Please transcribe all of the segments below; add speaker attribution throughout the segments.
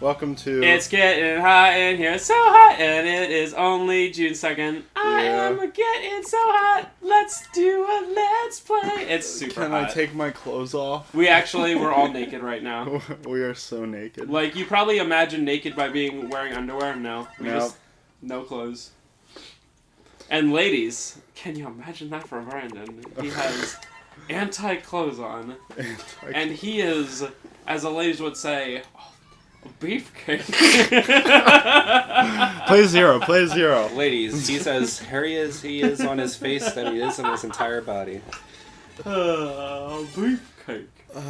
Speaker 1: Welcome to...
Speaker 2: It's getting hot in here, so hot, and it is only June 2nd. I am getting so hot, let's do a let's play. It's super hot.
Speaker 1: Can I take my clothes off?
Speaker 2: We're all naked right now.
Speaker 1: We are so naked.
Speaker 2: Like, you probably imagine naked by wearing underwear. No.
Speaker 1: Nope.
Speaker 2: No clothes. And ladies, can you imagine that for Brandon? He has anti-clothes on. And he is, as the ladies would say, beefcake.
Speaker 1: Play zero.
Speaker 3: Ladies, he's as hairy as he is on his face than he is on his entire body.
Speaker 2: Beefcake.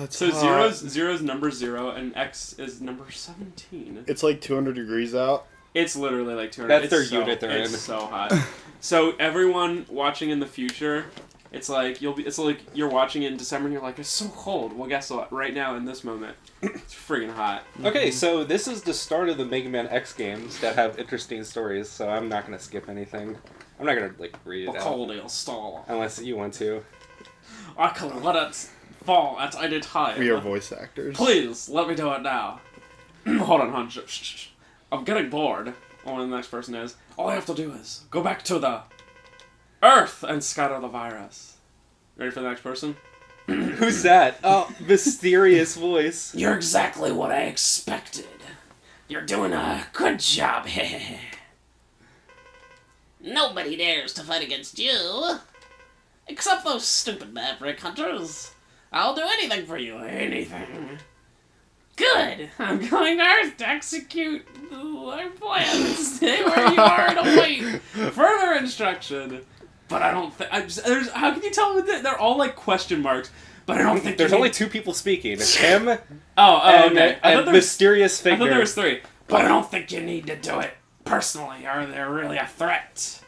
Speaker 2: So zero's number 0 and X is number 17.
Speaker 1: It's like 200 degrees out.
Speaker 2: It's literally like 200.
Speaker 3: That's their unit they're in.
Speaker 2: It's so hot. So everyone watching in the future, it's like you're watching it in December and you're like, it's so cold. Well, guess what? Right now in this moment, it's friggin' hot.
Speaker 3: Okay, so this is the start of the Mega Man X games that have interesting stories. So I'm not gonna skip anything. I'm not gonna read it out.
Speaker 2: Stall.
Speaker 3: Unless you want to.
Speaker 2: I can let it fall at any time.
Speaker 1: We are voice actors.
Speaker 2: Please let me do it now. Hold on, hon. Shh. I'm getting bored. Oh, and the next person is. All I have to do is go back to the Earth and scatter the virus. Ready for the next person?
Speaker 3: Who's that? Oh, mysterious voice.
Speaker 2: You're exactly what I expected. You're doing a good job.
Speaker 4: Nobody dares to fight against you. Except those stupid maverick hunters. I'll do anything for you. Anything. Good. I'm going to Earth to execute our plan. Stay where you are and await further instruction. But I don't think... how can you tell them that? They're all like question marks. But I don't think...
Speaker 3: There's only 2 people speaking. Him
Speaker 2: okay.
Speaker 3: and mysterious figure.
Speaker 2: I thought there was 3. But I don't think you need to do it personally. Are they really a threat?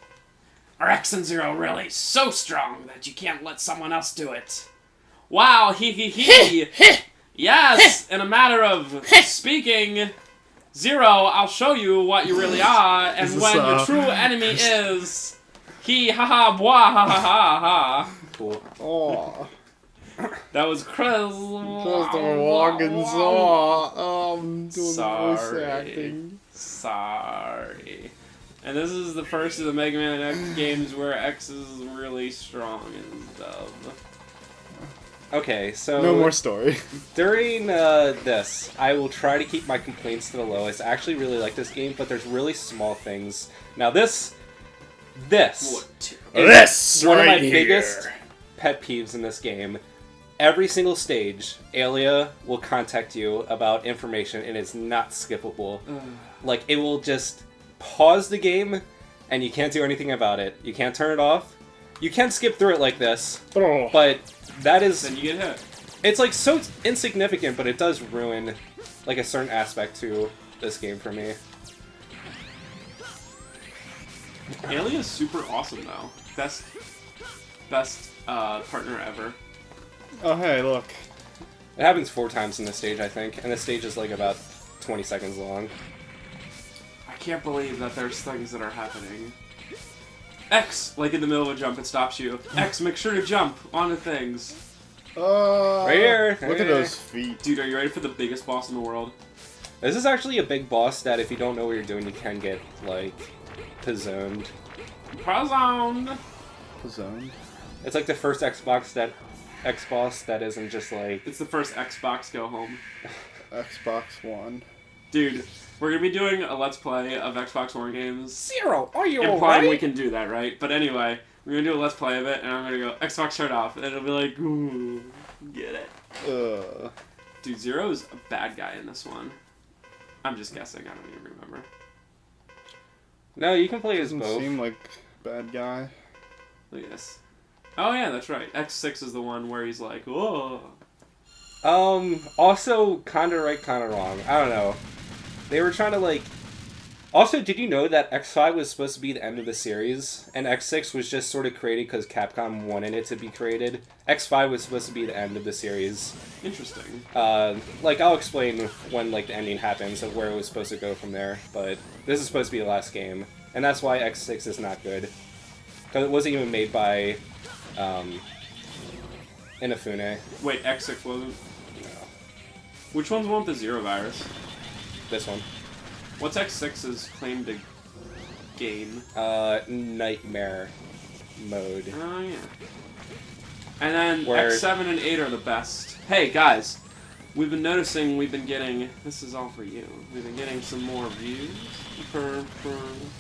Speaker 2: Are X and Zero really so strong that you can't let someone else do it? Wow, he. Yes, in a matter of speaking, Zero, I'll show you what you really are, and when your true enemy is ha blah ha ha.
Speaker 3: Cool.
Speaker 1: Oh.
Speaker 2: That was Chris.
Speaker 1: Christopher Walken saw. Doing voice acting.
Speaker 2: Sorry. And this is the first of the Mega Man X games where X is really strong and stuff.
Speaker 3: Okay, so...
Speaker 1: No more story.
Speaker 3: During this, I will try to keep my complaints to the lowest. I actually really like this game, but there's really small things. Now this is one of my biggest pet peeves in this game. Every single stage, Alia will contact you about information, and it's not skippable. Like, it will just pause the game, and you can't do anything about it. You can't turn it off. You can skip through it like this, but... That is...
Speaker 2: Then you get hit.
Speaker 3: It's like so insignificant, but it does ruin like a certain aspect to this game for me.
Speaker 2: Alia's super awesome though. Best partner ever.
Speaker 1: Oh, hey, look.
Speaker 3: It happens 4 times in this stage, I think, and this stage is like about 20 seconds long.
Speaker 2: I can't believe that there's things that are happening. X, like in the middle of a jump, it stops you. X, make sure to jump onto things.
Speaker 3: Right here.
Speaker 1: Look at those feet.
Speaker 2: Dude, are you ready for the biggest boss in the world?
Speaker 3: This is actually a big boss that if you don't know what you're doing, you can get, like, pizzoned.
Speaker 2: Pizzoned!
Speaker 3: It's like the first Xbox that isn't just like...
Speaker 2: It's the first Xbox go home.
Speaker 1: Xbox One.
Speaker 2: Dude, we're gonna be doing a Let's Play of Xbox One games.
Speaker 3: Zero, are you
Speaker 2: implying
Speaker 3: alright?
Speaker 2: we can do that, right? But anyway, we're gonna do a Let's Play of it, and I'm gonna go, Xbox turn off, and it'll be like, ooh, get it. Dude, Zero is a bad guy in this one. I'm just guessing, I don't even remember.
Speaker 3: No, you can play as
Speaker 1: Doesn't
Speaker 3: both.
Speaker 1: seem like bad guy.
Speaker 2: Look at this. Oh yeah, that's right. X6 is the one where he's like, whoa.
Speaker 3: Also, kinda right, kinda wrong. I don't know. They were trying to, like... Also, did you know that X5 was supposed to be the end of the series? And X6 was just sort of created because Capcom wanted it to be created? X5 was supposed to be the end of the series.
Speaker 2: Interesting.
Speaker 3: Like, I'll explain when, like, the ending happens of where it was supposed to go from there. But this is supposed to be the last game. And that's why X6 is not good. Because it wasn't even made by, Inafune.
Speaker 2: Wait, X6 wasn't?
Speaker 3: No.
Speaker 2: Which one's the one with the Zero virus?
Speaker 3: This one.
Speaker 2: What's X6's claim to gain?
Speaker 3: Nightmare mode.
Speaker 2: Oh, yeah. And then
Speaker 3: Where-
Speaker 2: X7 and 8 are the best. Hey, guys. We've been noticing we've been getting... This is all for you. We've been getting some more views for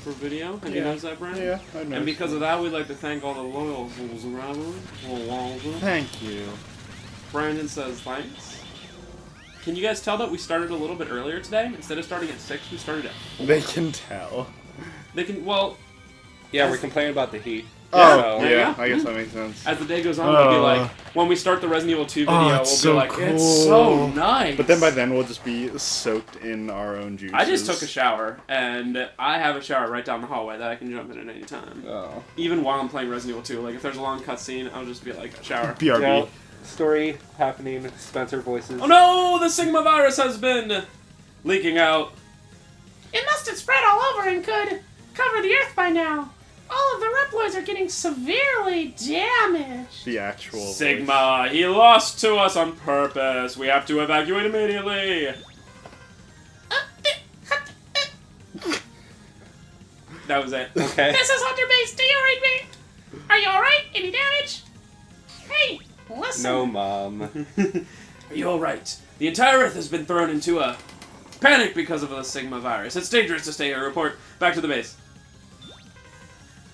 Speaker 2: video. Have you noticed that, Brandon?
Speaker 1: Yeah, I know.
Speaker 2: And because of that, we'd like to thank all the loyals around.
Speaker 1: Thank you.
Speaker 2: Brandon says thanks. Can you guys tell that we started a little bit earlier today? Instead of starting at 6, we started at 4.
Speaker 1: They can tell.
Speaker 2: They can, well...
Speaker 3: Yeah, we're complaining about the heat.
Speaker 1: Oh,
Speaker 3: So-
Speaker 2: there you
Speaker 1: yeah,
Speaker 2: go.
Speaker 1: I guess that makes sense.
Speaker 2: As the day goes on, we'll be like... When we start the Resident Evil 2 video,
Speaker 1: it's
Speaker 2: we'll
Speaker 1: so
Speaker 2: be like,
Speaker 1: cool.
Speaker 2: it's so nice!
Speaker 1: But then by then we'll just be soaked in our own juices.
Speaker 2: I just took a shower, and I have a shower right down the hallway that I can jump in at any time.
Speaker 1: Oh.
Speaker 2: Even while I'm playing Resident Evil 2. Like, if there's a long cutscene, I'll just be like, shower.
Speaker 1: BRB.
Speaker 3: Now, story happening. Spencer voices.
Speaker 2: Oh no! The Sigma virus has been leaking out.
Speaker 4: It must have spread all over and could cover the Earth by now. All of the Reploids are getting severely damaged.
Speaker 1: The actual
Speaker 2: Sigma, he lost to us on purpose. We have to evacuate immediately. That was it.
Speaker 3: Okay.
Speaker 4: This is Hunter Base. Do you read me? Are you alright? Any damage? Hey, listen.
Speaker 3: No, Mom.
Speaker 2: Are you alright? The entire Earth has been thrown into a panic because of the Sigma virus. It's dangerous to stay here. Report back to the base.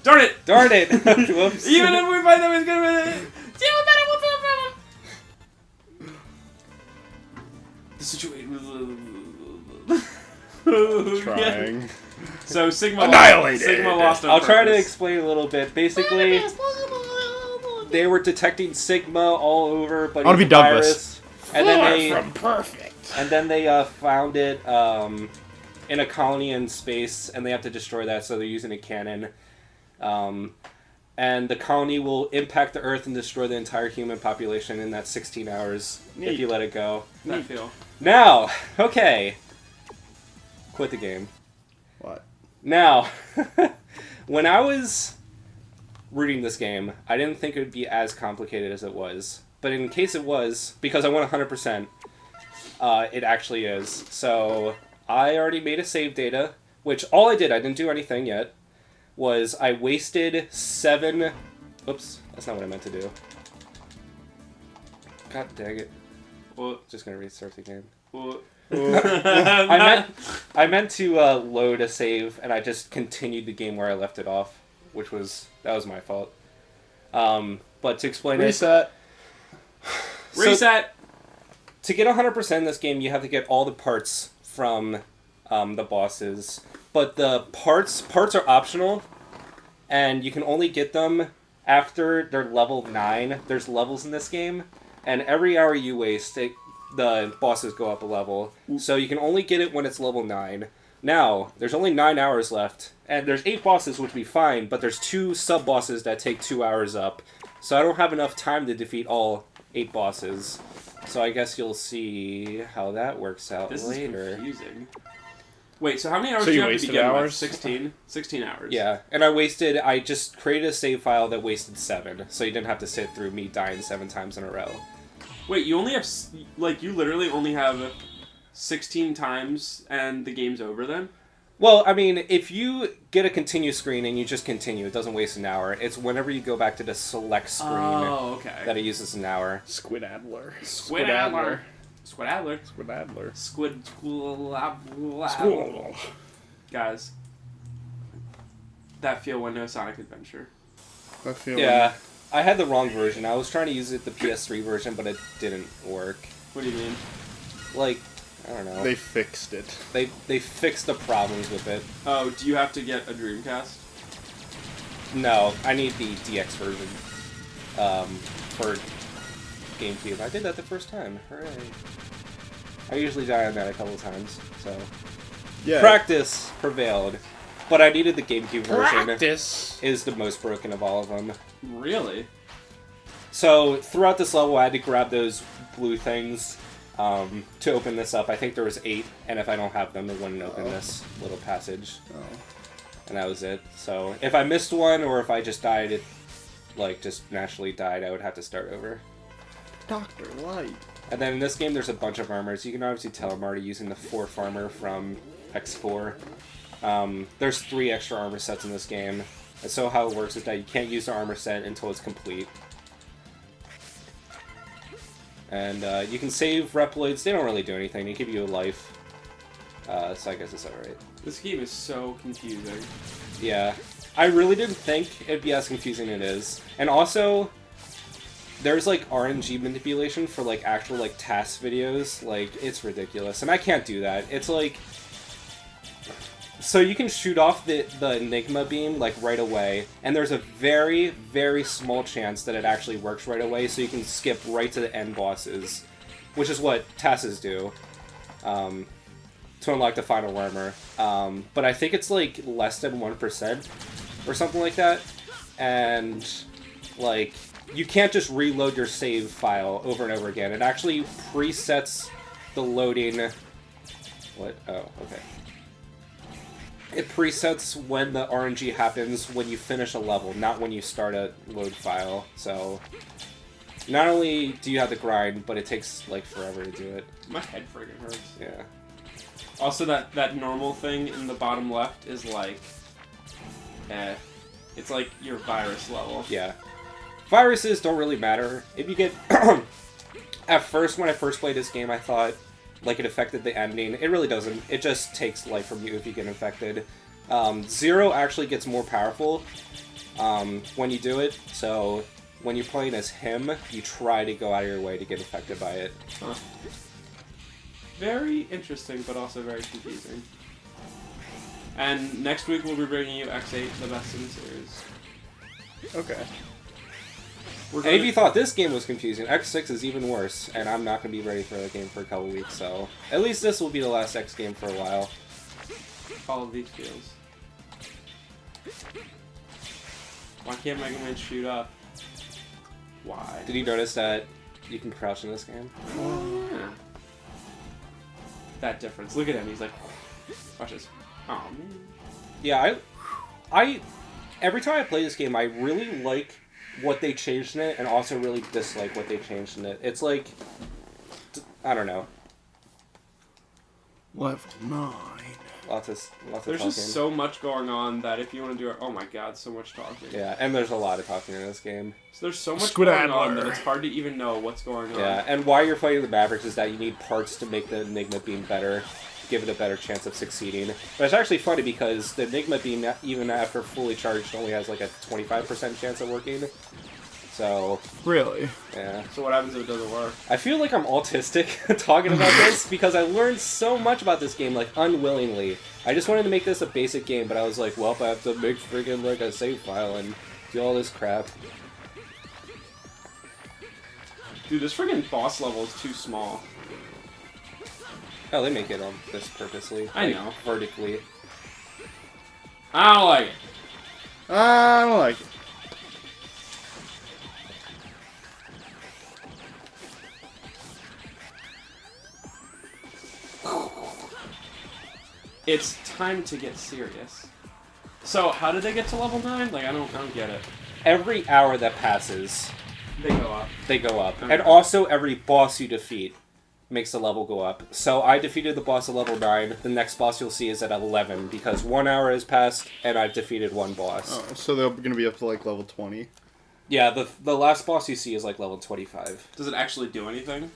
Speaker 2: Darn it!
Speaker 3: Darn it! Whoops.
Speaker 2: Even if we find them, it's gonna be...
Speaker 4: Deal with that. We'll do a problem.
Speaker 2: The situation...
Speaker 1: trying.
Speaker 2: So Sigma
Speaker 1: Annihilated.
Speaker 2: Sigma lost on
Speaker 3: I'll try to
Speaker 2: purpose.
Speaker 3: explain a little bit. Basically, they were detecting Sigma all over, but
Speaker 1: I wanna
Speaker 3: it's
Speaker 1: be
Speaker 3: a
Speaker 1: Douglas.
Speaker 3: virus. And then they
Speaker 1: from perfect.
Speaker 3: and then they found it in a colony in space, and they have to destroy that. So they're using a cannon. And the colony will impact the Earth and destroy the entire human population in that 16 hours if you let it go.
Speaker 2: That feel.
Speaker 3: Now, okay. Quit the game.
Speaker 1: What?
Speaker 3: Now, when I was reading this game, I didn't think it would be as complicated as it was. But in case it was, because I went 100%, it actually is. So, I already made a save data, which all I did, I didn't do anything yet, was I wasted 7... Oops, that's not what I meant to do. God dang it.
Speaker 2: Well,
Speaker 3: Just gonna restart the game.
Speaker 2: well,
Speaker 3: I meant to load a save, and I just continued the game where I left it off, that was my fault. But to explain
Speaker 1: Reset.
Speaker 2: reset.
Speaker 3: to get 100% in this game, you have to get all the parts from the bosses. But the parts are optional, and you can only get them after they're level 9. There's levels in this game, and every hour you waste, the bosses go up a level. So you can only get it when it's level 9. Now, there's only 9 hours left, and there's 8 bosses, which would be fine, but there's 2 sub-bosses that take 2 hours up. So I don't have enough time to defeat all 8 bosses. So I guess you'll see how that works out
Speaker 2: This
Speaker 3: later.
Speaker 2: is confusing. Wait, so how many hours
Speaker 1: So
Speaker 2: do
Speaker 1: you
Speaker 2: you have to
Speaker 1: wasted
Speaker 2: begin with?
Speaker 1: hours?
Speaker 2: 16? 16 hours.
Speaker 3: Yeah, and I just created a save file that wasted 7, so you didn't have to sit through me dying 7 times in a row.
Speaker 2: Wait, you only have, you literally only have 16 times and the game's over then?
Speaker 3: Well, I mean, if you get a continue screen and you just continue, it doesn't waste an hour. It's whenever you go back to the select screen
Speaker 2: Oh, okay.
Speaker 3: that it uses an hour.
Speaker 1: Squid Adler.
Speaker 2: Squid Adler. Squid Adler.
Speaker 1: Squid Adler.
Speaker 2: Squid.
Speaker 1: School.
Speaker 2: Guys. That feel when no Sonic Adventure.
Speaker 1: I feel
Speaker 3: Yeah, I had the wrong version. I was trying to use the PS3 version, but it didn't work.
Speaker 2: What do you mean?
Speaker 3: Like, I don't know.
Speaker 1: they fixed it.
Speaker 3: They fixed the problems with it.
Speaker 2: Oh, do you have to get a Dreamcast?
Speaker 3: No, I need the DX version for GameCube. I did that the first time. Hooray. I usually die on that a couple times, so...
Speaker 1: Yeah.
Speaker 3: Practice prevailed. But I needed the GameCube version.
Speaker 1: Practice.
Speaker 3: Is the most broken of all of them.
Speaker 2: Really?
Speaker 3: So, throughout this level, I had to grab those blue things to open this up. I think there was 8, and if I don't have them, it wouldn't open this little passage.
Speaker 1: Oh.
Speaker 3: And that was it. So, if I missed one, or if I just died, just naturally died, I would have to start over.
Speaker 1: Dr. Light.
Speaker 3: And then in this game, there's a bunch of armors. You can obviously tell I'm already using the 4th armor from X4. There's 3 extra armor sets in this game. And so how it works is that you can't use the armor set until it's complete. And you can save Reploids. They don't really do anything. They give you a life. So I guess it's alright.
Speaker 2: This game is so confusing.
Speaker 3: Yeah. I really didn't think it'd be as confusing as it is. And also, there's like RNG manipulation for like actual like task videos. Like, it's ridiculous. And I can't do that. It's like... So you can shoot off the Enigma beam like right away, and there's a very, very small chance that it actually works right away, so you can skip right to the end bosses, which is what tasks do, to unlock the final armor. But I think it's like less than 1% or something like that, and like you can't just reload your save file over and over again. It actually presets the loading. What? Oh, okay. It presets when the RNG happens when you finish a level, not when you start a load file. So, not only do you have to grind, but it takes, like, forever to do it.
Speaker 2: My head friggin' hurts.
Speaker 3: Yeah.
Speaker 2: Also, that normal thing in the bottom left is like... It's like your virus level.
Speaker 3: Yeah. Viruses don't really matter. If you get... At first, when I first played this game, I thought... like it affected the ending. It really doesn't. It just takes life from you if you get infected. Zero actually gets more powerful when you do it, so when you're playing as him, you try to go out of your way to get affected by it.
Speaker 2: Huh. Very interesting, but also very confusing. And next week we'll be bringing you X8, the best in the series.
Speaker 1: Okay.
Speaker 3: And if you thought this game was confusing, X6 is even worse, and I'm not going to be ready for that game for a couple weeks, so... At least this will be the last X game for a while.
Speaker 2: All of these fields. Why can't Mega Man shoot up? Why?
Speaker 3: Did you notice that you can crouch in this game?
Speaker 2: Yeah. That difference. Look at him, he's like... Watch this. Oh, man.
Speaker 3: Yeah, I... Every time I play this game, I really like... what they changed in it, and also really dislike what they changed in it. It's like, I don't know.
Speaker 1: Level 9.
Speaker 3: Lots of
Speaker 2: There's
Speaker 3: talking.
Speaker 2: just so much going on that if you want to do it, oh my god, so much talking.
Speaker 3: Yeah, and there's a lot of talking in this game.
Speaker 2: So there's so much
Speaker 1: Squid
Speaker 2: going on
Speaker 1: Adler.
Speaker 2: that it's hard to even know what's going on.
Speaker 3: Yeah, and why you're fighting the Mavericks is that you need parts to make the Enigma beam better, give it a better chance of succeeding. But it's actually funny because the Enigma beam, even after fully charged, only has like a 25% chance of working. So...
Speaker 1: Really?
Speaker 3: Yeah.
Speaker 2: So what happens if it doesn't work?
Speaker 3: I feel like I'm autistic talking about this because I learned so much about this game, like, unwillingly. I just wanted to make this a basic game, but I was like, well, I have to make friggin' like a save file and do all this crap.
Speaker 2: Dude, this friggin' boss level is too small.
Speaker 3: Oh, they make it on this purposely.
Speaker 2: I
Speaker 3: like,
Speaker 2: know.
Speaker 3: Vertically.
Speaker 2: I don't like it.
Speaker 1: I don't like it.
Speaker 2: It's time to get serious. So, how did they get to level 9? Like, I don't get it.
Speaker 3: Every hour that passes,
Speaker 2: They go up.
Speaker 3: they go up.
Speaker 2: Okay.
Speaker 3: And also, every boss you defeat makes the level go up. So I defeated the boss at level 9. The next boss you'll see is at 11, because 1 hour has passed, and I've defeated one boss.
Speaker 1: Oh, so they're going to be up to like level 20?
Speaker 3: Yeah, the last boss you see is like level 25.
Speaker 2: Does it actually do anything?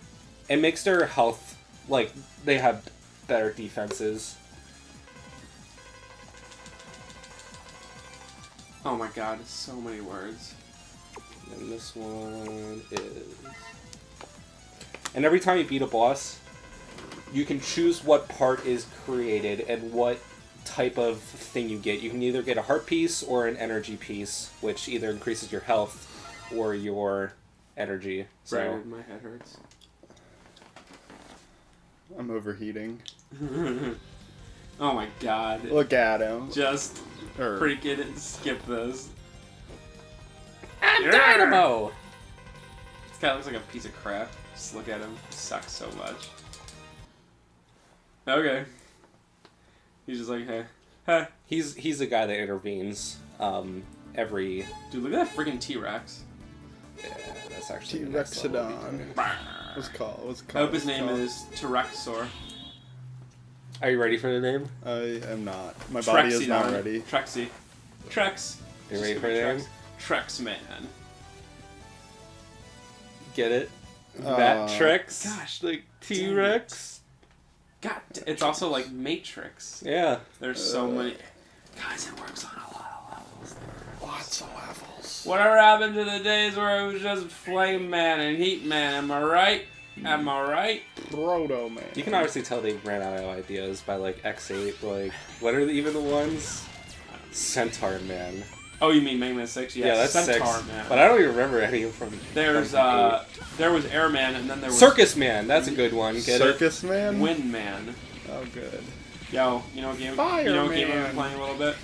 Speaker 3: It makes their health, like, they have better defenses.
Speaker 2: Oh my god, it's so many words.
Speaker 3: And this one is... And every time you beat a boss, you can choose what part is created and what type of thing you get. You can either get a heart piece or an energy piece, which either increases your health or your energy. So
Speaker 2: Brandon, my head hurts.
Speaker 1: I'm overheating.
Speaker 2: Oh my god.
Speaker 1: Look at him.
Speaker 2: Just
Speaker 1: Or-
Speaker 2: freaking skip this.
Speaker 3: I'm Dynamo!
Speaker 2: This guy looks like a piece of crap. Just look at him. Sucks so much. Okay. He's just like, hey. Hey.
Speaker 3: He's the guy that intervenes every...
Speaker 2: Dude, look at that freaking T-Rex.
Speaker 3: Yeah, that's actually a nice level
Speaker 1: T-Rexodon.
Speaker 3: between.
Speaker 1: What's it called? What's it
Speaker 2: I
Speaker 1: called?
Speaker 2: hope his name is Terexor.
Speaker 3: Are you ready for the name?
Speaker 1: I am not. My body is not
Speaker 2: Trexidon.
Speaker 1: ready.
Speaker 2: Trexy. Trex.
Speaker 3: You ready
Speaker 2: Just
Speaker 3: for the
Speaker 2: gonna
Speaker 3: name?
Speaker 2: be Trex Man.
Speaker 3: Get it? Matrix?
Speaker 2: gosh,
Speaker 3: Like T-Rex?
Speaker 2: God, it's also like Matrix.
Speaker 3: Yeah.
Speaker 2: There's so many. Guys, it works on a lot of levels.
Speaker 1: Lots of levels.
Speaker 2: Whatever happened to the days where it was just Flame Man and Heat Man? Am I right? Am I right?
Speaker 1: Proto Man.
Speaker 3: You can obviously tell they ran out of ideas by like X8. Like, what are even the ones? Centaur Man.
Speaker 2: Oh, you mean Mega Man 6? Yes.
Speaker 3: Yeah, that's
Speaker 2: Centaur
Speaker 3: 6.
Speaker 2: Man.
Speaker 3: But I don't even remember any from.
Speaker 2: There's
Speaker 3: from 8.
Speaker 2: there was Airman, and then there was
Speaker 3: Circus Man. That's a good one. Get
Speaker 1: Circus Man?
Speaker 2: Wind Man.
Speaker 1: Oh, good.
Speaker 2: Yo, you know what game?
Speaker 1: Fire
Speaker 2: you know what game I've been
Speaker 1: Man.
Speaker 2: playing a little bit?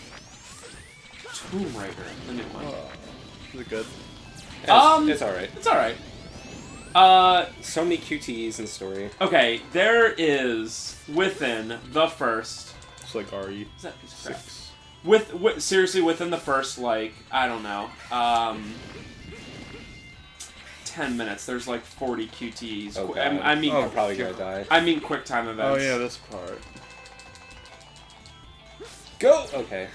Speaker 2: Tomb Raider, the new one.
Speaker 1: Is it good?
Speaker 3: it?
Speaker 2: Um,
Speaker 3: It's alright.
Speaker 2: It's alright.
Speaker 3: So many QTEs in story.
Speaker 2: Okay, there is within the first.
Speaker 1: It's like RE6.
Speaker 2: Is that piece of crap? With seriously within the first like I don't know 10 minutes there's like 40 QTEs.
Speaker 3: Oh, God.
Speaker 2: I mean
Speaker 3: I'm probably gonna die.
Speaker 2: I mean quick time events.
Speaker 1: Oh, yeah, this part.
Speaker 3: Go! Okay.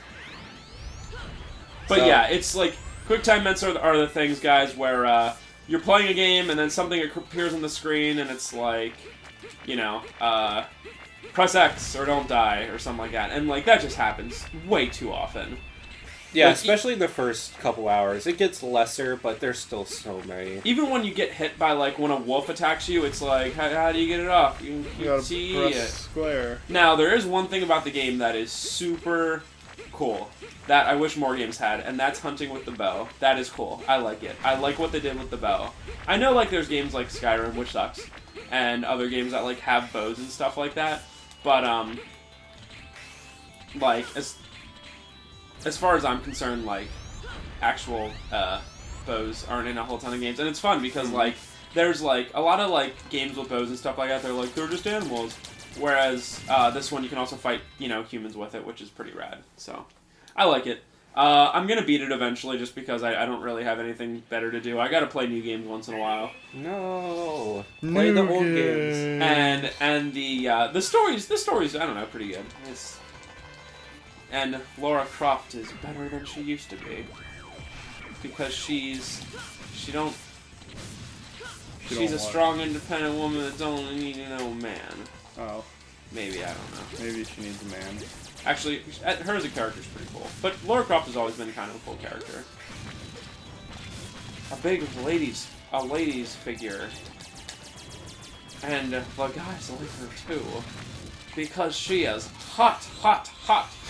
Speaker 2: But
Speaker 3: So-
Speaker 2: yeah, it's like quick time events are the things, guys, where you're playing a game and then something appears on the screen and it's like, you know, press X or don't die or something like that, and like that just happens way too often.
Speaker 3: Yeah,
Speaker 2: Like,
Speaker 3: especially the first couple hours. It gets lesser, but there's still so many.
Speaker 2: Even when you get hit by like when a wolf attacks you, it's like how do you get it off? You
Speaker 1: gotta
Speaker 2: see
Speaker 1: press
Speaker 2: it.
Speaker 1: square.
Speaker 2: Now there is one thing about the game that is super cool that I wish more games had, and that's hunting with the bow. That is cool. I like it. I like what they did with the bow. I know like there's games like Skyrim, which sucks, and other games that like have bows and stuff like that. But like as far as I'm concerned, like actual bows aren't in a whole ton of games, and it's fun because like there's like a lot of like games with bows and stuff like that. They're like they're just animals, whereas this one you can also fight humans with it, which is pretty rad. So I like it. I'm gonna beat it eventually, just because I don't really have anything better to do. I gotta play new games once in a while.
Speaker 3: No. Play the old games.
Speaker 2: And the stories I don't know, pretty good. And Lara Croft is better than she used to be, because she's a strong, independent woman that don't need no man.
Speaker 1: Oh,
Speaker 2: Maybe, I don't know.
Speaker 1: maybe she needs a man.
Speaker 2: Actually, her as a character is pretty cool. But Lara Croft has always been kind of a cool character. A big ladies figure. And the guys like her too. Because she is hot,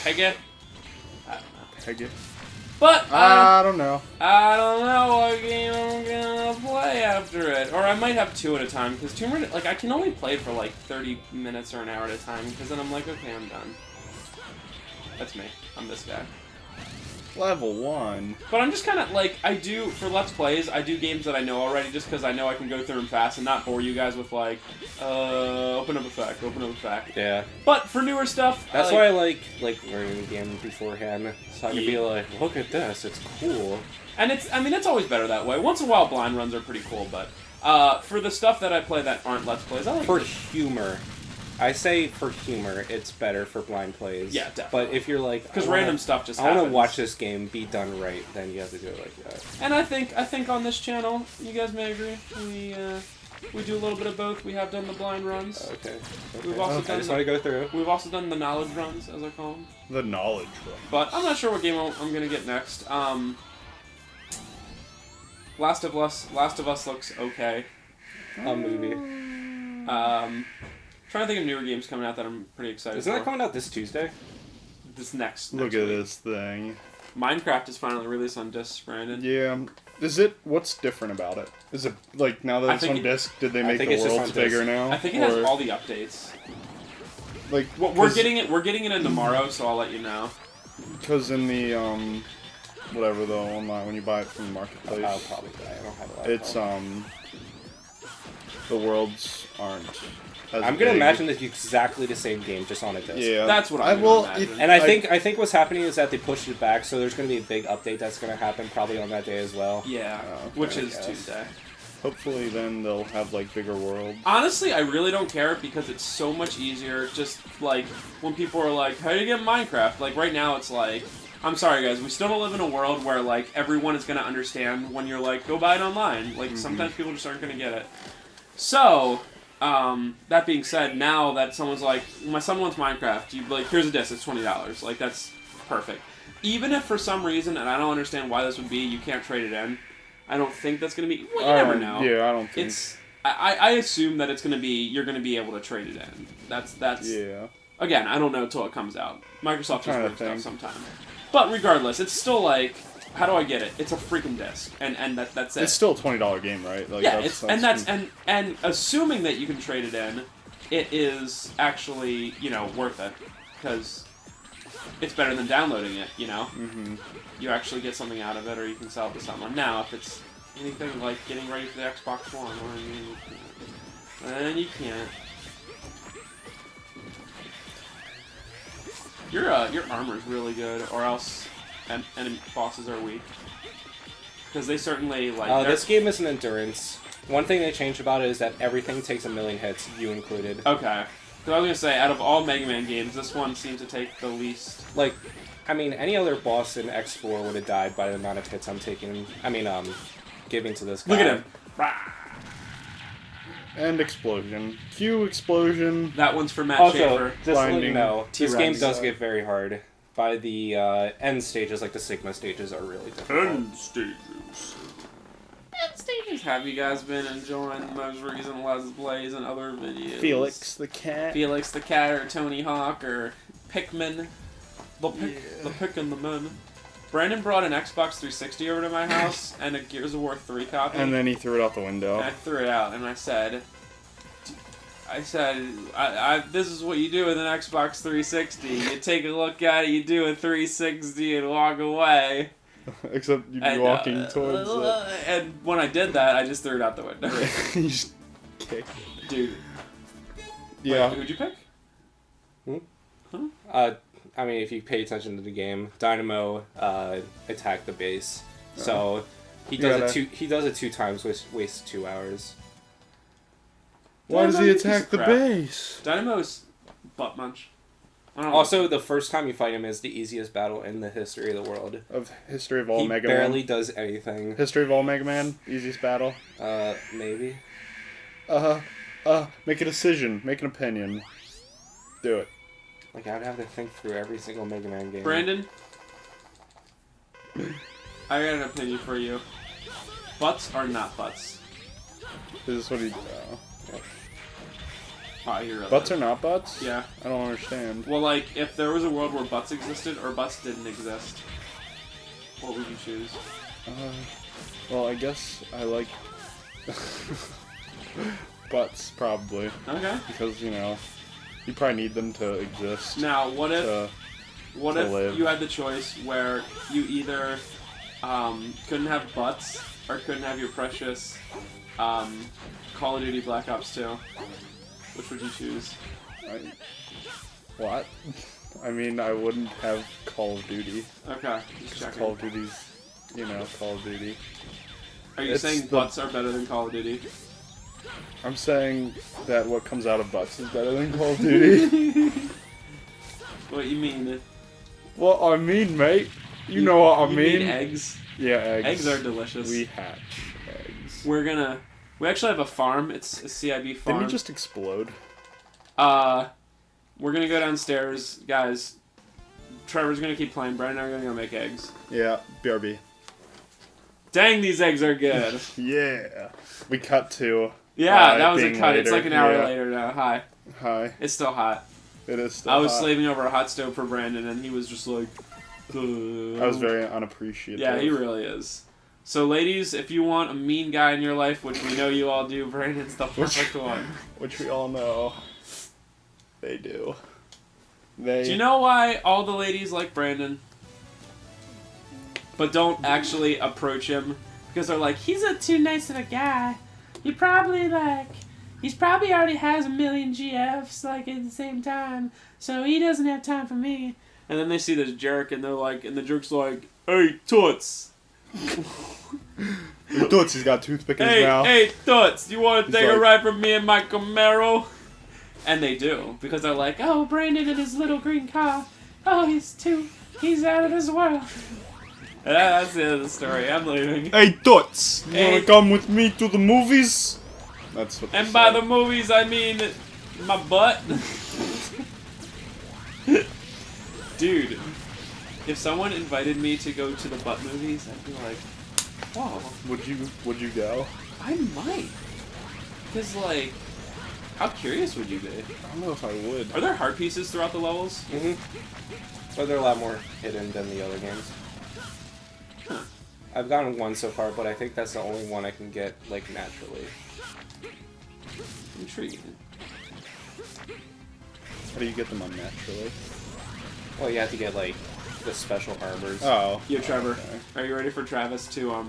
Speaker 2: Peggy. I don't know.
Speaker 1: Peggy.
Speaker 2: But,
Speaker 1: I don't know.
Speaker 2: I don't know what game I'm gonna play after it. Or I might have two at a time, because Tomb Raider, like, I can only play for like 30 minutes or an hour at a time, because then I'm like, okay, I'm done. That's me. I'm this guy.
Speaker 1: Level 1.
Speaker 2: But I'm just kind of like, for Let's Plays, I do games that I know already just because I know I can go through them fast and not bore you guys with like, open up a fact.
Speaker 3: Yeah.
Speaker 2: But for newer stuff,
Speaker 3: That's why I like learning the game beforehand. So I can be like, look at this, it's cool.
Speaker 2: And it's always better that way. Once in a while, blind runs are pretty cool, but for the stuff that I play that aren't Let's Plays, I like
Speaker 3: For
Speaker 2: it.
Speaker 3: humor. I say for humor, it's better for blind plays.
Speaker 2: Yeah, definitely.
Speaker 3: But if you're like,
Speaker 2: Because random stuff just
Speaker 3: I
Speaker 2: happens.
Speaker 3: want to watch this game be done right, then you have to do it like that.
Speaker 2: And I think on this channel, you guys may agree, we do a little bit of both. We have done the blind runs.
Speaker 3: Okay.
Speaker 2: We've also
Speaker 3: I
Speaker 2: done
Speaker 3: just want to go through.
Speaker 2: We've also done the knowledge runs, as I call them.
Speaker 1: The knowledge run.
Speaker 2: But I'm not sure what game I'm gonna get next. Last of Us looks okay.
Speaker 3: A movie.
Speaker 2: Trying to think of newer games coming out that I'm pretty excited
Speaker 3: Isn't
Speaker 2: for.
Speaker 3: that coming out this Tuesday?
Speaker 2: This next
Speaker 1: Look at
Speaker 2: week.
Speaker 1: this thing.
Speaker 2: Minecraft is finally released on discs, Brandon.
Speaker 1: Yeah. What's different about it? Is it, like, now that
Speaker 2: I
Speaker 1: it's
Speaker 2: think
Speaker 1: on
Speaker 2: it-
Speaker 1: disc, did they
Speaker 3: I
Speaker 1: make
Speaker 3: think
Speaker 1: the
Speaker 3: it's just
Speaker 1: worlds
Speaker 3: on disc.
Speaker 1: bigger now?
Speaker 2: I think it has
Speaker 1: Or,
Speaker 2: all the updates.
Speaker 1: like,
Speaker 2: Well, we're getting it in tomorrow, so I'll let you know.
Speaker 1: Because in the, whatever, the online, when you buy it from the marketplace,
Speaker 3: I'll probably die. I don't have a lot.
Speaker 1: it's, the worlds aren't as
Speaker 3: I'm gonna
Speaker 1: big.
Speaker 3: imagine it's exactly the same game, just on a disc.
Speaker 1: Yeah.
Speaker 2: That's what
Speaker 1: I
Speaker 2: I'm
Speaker 1: will.
Speaker 2: gonna imagine.
Speaker 3: And I think what's happening is that they pushed it back, so there's going to be a big update that's going to happen probably on that day as well.
Speaker 2: Yeah,
Speaker 1: Oh, okay,
Speaker 2: which
Speaker 3: I
Speaker 2: is
Speaker 3: guess.
Speaker 2: Tuesday.
Speaker 1: Hopefully then they'll have, like, bigger worlds.
Speaker 2: Honestly, I really don't care because it's so much easier. Just like when people are like, "How do you get Minecraft?" Like right now, it's like, I'm sorry guys, we still don't live in a world where like everyone is gonna understand when you're like, go buy it online. Like sometimes people just aren't gonna get it. So, that being said, now that someone's like, my son wants Minecraft, you like, here's a disc, it's $20. Like that's perfect. Even if for some reason, and I don't understand why this would be, you can't trade it in. I don't think that's gonna be. Well, you never know.
Speaker 1: Yeah, I don't think.
Speaker 2: I assume that it's gonna be. You're gonna be able to trade it in. That's.
Speaker 1: Yeah.
Speaker 2: Again, I don't know until it comes out. Microsoft just works stuff sometime. But regardless, it's still like, how do I get it? It's a freaking disc, and that's it.
Speaker 1: It's still a $20 game, right? Like,
Speaker 2: yeah, and assuming that you can trade it in, it is actually worth it because it's better than downloading it. You actually get something out of it, or you can sell it to someone. Now, if it's anything like getting ready for the Xbox One, then you can't. Your armor's really good, or else enemy bosses are weak. Because they certainly like.
Speaker 3: This game is an endurance. One thing they changed about it is that everything takes a million hits, you included.
Speaker 2: Okay. Because I was gonna say, out of all Mega Man games, this one seems to take the least.
Speaker 3: Like, I mean, any other boss in X4 would have died by the amount of hits I'm taking. Giving to this guy.
Speaker 2: Look at him.
Speaker 1: And explosion. Cue explosion.
Speaker 2: That one's for Matt
Speaker 3: Also,
Speaker 2: Schaefer.
Speaker 3: just to let you know, this
Speaker 2: T-Rex.
Speaker 3: game does get very hard. By the end stages, like the Sigma stages, are really difficult.
Speaker 2: End stages. Have you guys been enjoying the most recent Let's Plays and other videos?
Speaker 1: Felix the cat.
Speaker 2: Felix the cat, or Tony Hawk, or Pikmin. The Pick and the Men. Brandon brought an Xbox 360 over to my house and a Gears of War 3 copy.
Speaker 1: And then he threw it out the window.
Speaker 2: And I threw it out and I said, this is what you do with an Xbox 360. You take a look at it, you do a 360 and walk away.
Speaker 1: Except you'd be walking towards it.
Speaker 2: And when I did that, I just threw it out the window.
Speaker 1: You just kicked it.
Speaker 2: Dude.
Speaker 1: Yeah.
Speaker 2: Wait, who'd you pick?
Speaker 3: I mean, if you pay attention to the game, Dynamo attacked the base, so he does it two times, which wastes 2 hours.
Speaker 1: Why does he attack the base?
Speaker 2: Dynamo's butt munch.
Speaker 3: Also, the first time you fight him is the easiest battle in the history of the world.
Speaker 1: Of history of all Mega Man.
Speaker 3: He barely does anything.
Speaker 1: History of all Mega Man, easiest battle.
Speaker 3: Maybe.
Speaker 1: Make a decision. Make an opinion. Do it.
Speaker 3: Like, I'd have to think through every single Mega Man game.
Speaker 2: Brandon, I got an opinion for you. Butts are not butts.
Speaker 1: Is this what he... Butts are not butts?
Speaker 2: Yeah.
Speaker 1: I don't understand.
Speaker 2: Well, like, if there was a world where butts existed or butts didn't exist, what would you choose?
Speaker 1: Well, I guess I like... butts, probably.
Speaker 2: Okay.
Speaker 1: Because, you probably need them to exist.
Speaker 2: Now, what if
Speaker 1: live.
Speaker 2: you had the choice where you either couldn't have butts or couldn't have your precious Call of Duty Black Ops 2? Which would you choose?
Speaker 1: What? I mean, I wouldn't have Call of Duty.
Speaker 2: Okay, just checking.
Speaker 1: Call of Duty's, Call of Duty.
Speaker 2: Are you saying butts are better than Call of Duty?
Speaker 1: I'm saying that what comes out of butts is better than Call of Duty.
Speaker 2: What you mean?
Speaker 1: Well, I mean, mate. You know what I mean.
Speaker 2: Eggs?
Speaker 1: Yeah, eggs.
Speaker 2: Eggs are delicious.
Speaker 1: We hatch eggs.
Speaker 2: We actually have a farm. It's a CiB farm.
Speaker 1: Didn't he just explode?
Speaker 2: We're gonna go downstairs, guys. Trevor's gonna keep playing. Brandon and I are gonna go make eggs.
Speaker 1: Yeah, BRB.
Speaker 2: Dang, these eggs are good.
Speaker 1: Yeah. We cut to...
Speaker 2: Yeah, that was a cut.
Speaker 1: Later.
Speaker 2: It's like an hour later now. Hi.
Speaker 1: Hi.
Speaker 2: It's still hot.
Speaker 1: It is still
Speaker 2: I was
Speaker 1: hot.
Speaker 2: slaving over a hot stove for Brandon, and he was just like...
Speaker 1: I was very unappreciative.
Speaker 2: Yeah, he really is. So, ladies, if you want a mean guy in your life, which we know you all do, Brandon's the perfect one.
Speaker 1: Which we all know. They do.
Speaker 2: Do you know why all the ladies like Brandon? But don't actually approach him? Because they're like, he's a too nice of a guy. He's probably already has a million GFs, like, at the same time. So he doesn't have time for me. And then they see this jerk, and they're like, and the jerk's like, hey, toots.
Speaker 1: Toots, he's got a toothpick in his
Speaker 2: Hey,
Speaker 1: mouth.
Speaker 2: hey, Toots, you want to
Speaker 1: He's
Speaker 2: take a
Speaker 1: like-
Speaker 2: ride from me and my Camaro? And they do, because they're like, oh, Brandon in his little green car. Oh, he's out of this world. That's the end of the story. I'm leaving.
Speaker 1: Hey, Toots, you
Speaker 2: Hey.
Speaker 1: wanna come with me to the movies? That's what they
Speaker 2: And by
Speaker 1: say.
Speaker 2: the movies, I mean my butt. Dude, if someone invited me to go to the butt movies, I'd be like, whoa,
Speaker 1: Would you go?
Speaker 2: I might. Because, like, how curious would you be?
Speaker 1: I don't know if I would.
Speaker 2: Are there heart pieces throughout the levels?
Speaker 3: Mm-hmm. But they're a lot more hidden than the other games.
Speaker 2: Huh.
Speaker 3: I've gotten one so far, but I think that's the only one I can get, like, naturally.
Speaker 2: Intriguing.
Speaker 1: How do you get them unnaturally?
Speaker 3: Well, you have to get, like, the special arbors.
Speaker 1: Oh.
Speaker 2: Yo, Trevor,
Speaker 1: Okay.
Speaker 2: are you ready for Travis to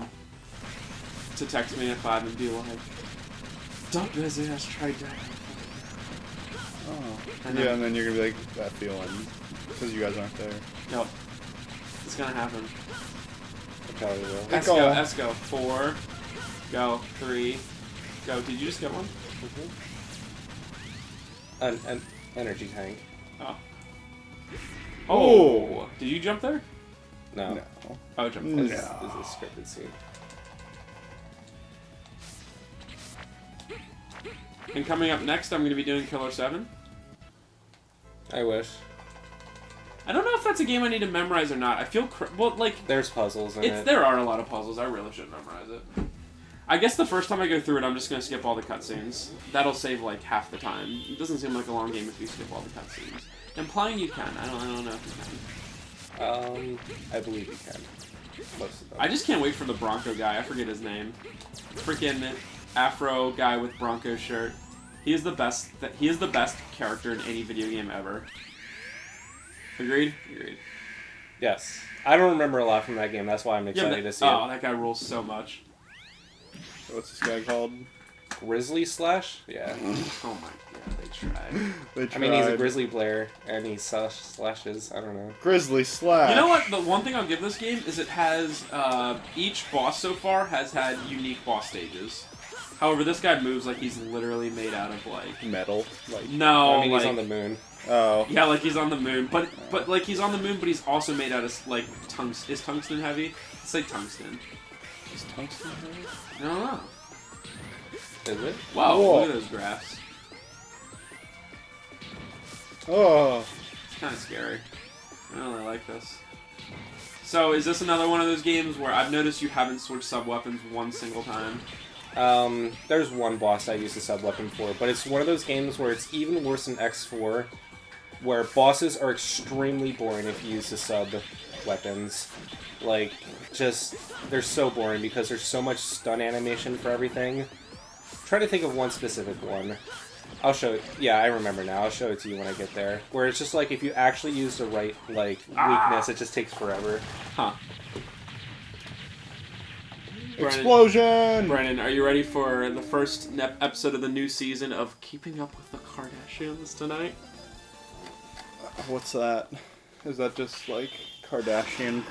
Speaker 2: text me at 5 and be like, "Don't busy, let's try that."
Speaker 1: Oh.
Speaker 2: And then-
Speaker 1: Yeah, and then you're gonna be like, that feeling. Because you guys aren't there.
Speaker 2: Yep. It's gonna happen.
Speaker 3: I probably will.
Speaker 2: Let's
Speaker 1: go.
Speaker 2: go, let's go. 4, go. 3, go. Did you just get one?
Speaker 3: An energy tank.
Speaker 2: Oh.
Speaker 1: Oh.
Speaker 2: Did you jump there?
Speaker 3: No.
Speaker 1: No.
Speaker 2: Oh, I jumped
Speaker 1: No.
Speaker 2: there.
Speaker 3: This is a scripted scene.
Speaker 2: And coming up next, I'm going to be doing Killer 7.
Speaker 3: I wish.
Speaker 2: I don't know if that's a game I need to memorize or not. I feel well, like
Speaker 3: There's puzzles in it.
Speaker 2: there are a lot of puzzles. I really should memorize it. I guess the first time I go through it, I'm just going to skip all the cutscenes. That'll save like half the time. It doesn't seem like a long game if you skip all the cutscenes. Implying you can. I don't know if you can.
Speaker 3: I believe you can. Most of them.
Speaker 2: I just can't wait for the Bronco guy. I forget his name. Freaking Afro guy with Bronco shirt. He is the best. He is the best character in any video game ever. Agreed? Agreed.
Speaker 3: Yes. I don't remember a lot from that game. That's why I'm excited to see
Speaker 2: oh,
Speaker 3: it.
Speaker 2: that guy rules so much.
Speaker 1: What's this guy called?
Speaker 3: Grizzly Slash? Yeah.
Speaker 2: Oh my god, they tried.
Speaker 1: They tried.
Speaker 3: I mean, he's a grizzly player, and he slashes. I don't know.
Speaker 1: Grizzly Slash.
Speaker 2: You know what? The one thing I'll give this game is it has each boss so far has had unique boss stages. However, this guy moves like he's literally made out of like
Speaker 1: Metal. Like.
Speaker 2: no,
Speaker 3: I mean,
Speaker 2: like,
Speaker 3: he's on the moon.
Speaker 1: Oh.
Speaker 2: yeah, like he's on the moon, but like he's on the moon, but he's also made out of like tungsten. Is tungsten heavy? Let's say tungsten.
Speaker 1: Is tungsten heavy?
Speaker 2: I don't know.
Speaker 3: Is it?
Speaker 2: Wow,
Speaker 1: Whoa.
Speaker 2: look at those graphs.
Speaker 1: Oh.
Speaker 2: It's kind of scary. I don't really like this. So, is this another one of those games where I've noticed you haven't switched sub-weapons one single time?
Speaker 3: There's one boss I use the sub-weapon for, but it's one of those games where it's even worse than X4, where bosses are extremely boring if you use the sub-weapons. Like, just, they're so boring because there's so much stun animation for everything. Try to think of one specific one. I'll show it. Yeah, I remember now. I'll show it to you when I get there. Where it's just like, if you actually use the right, like, weakness, it just takes forever.
Speaker 2: Huh. Brandon,
Speaker 1: Explosion!
Speaker 2: Brandon, are you ready for the first episode of the new season of Keeping Up with the Kardashians tonight?
Speaker 1: What's that? Is that just like Kardashian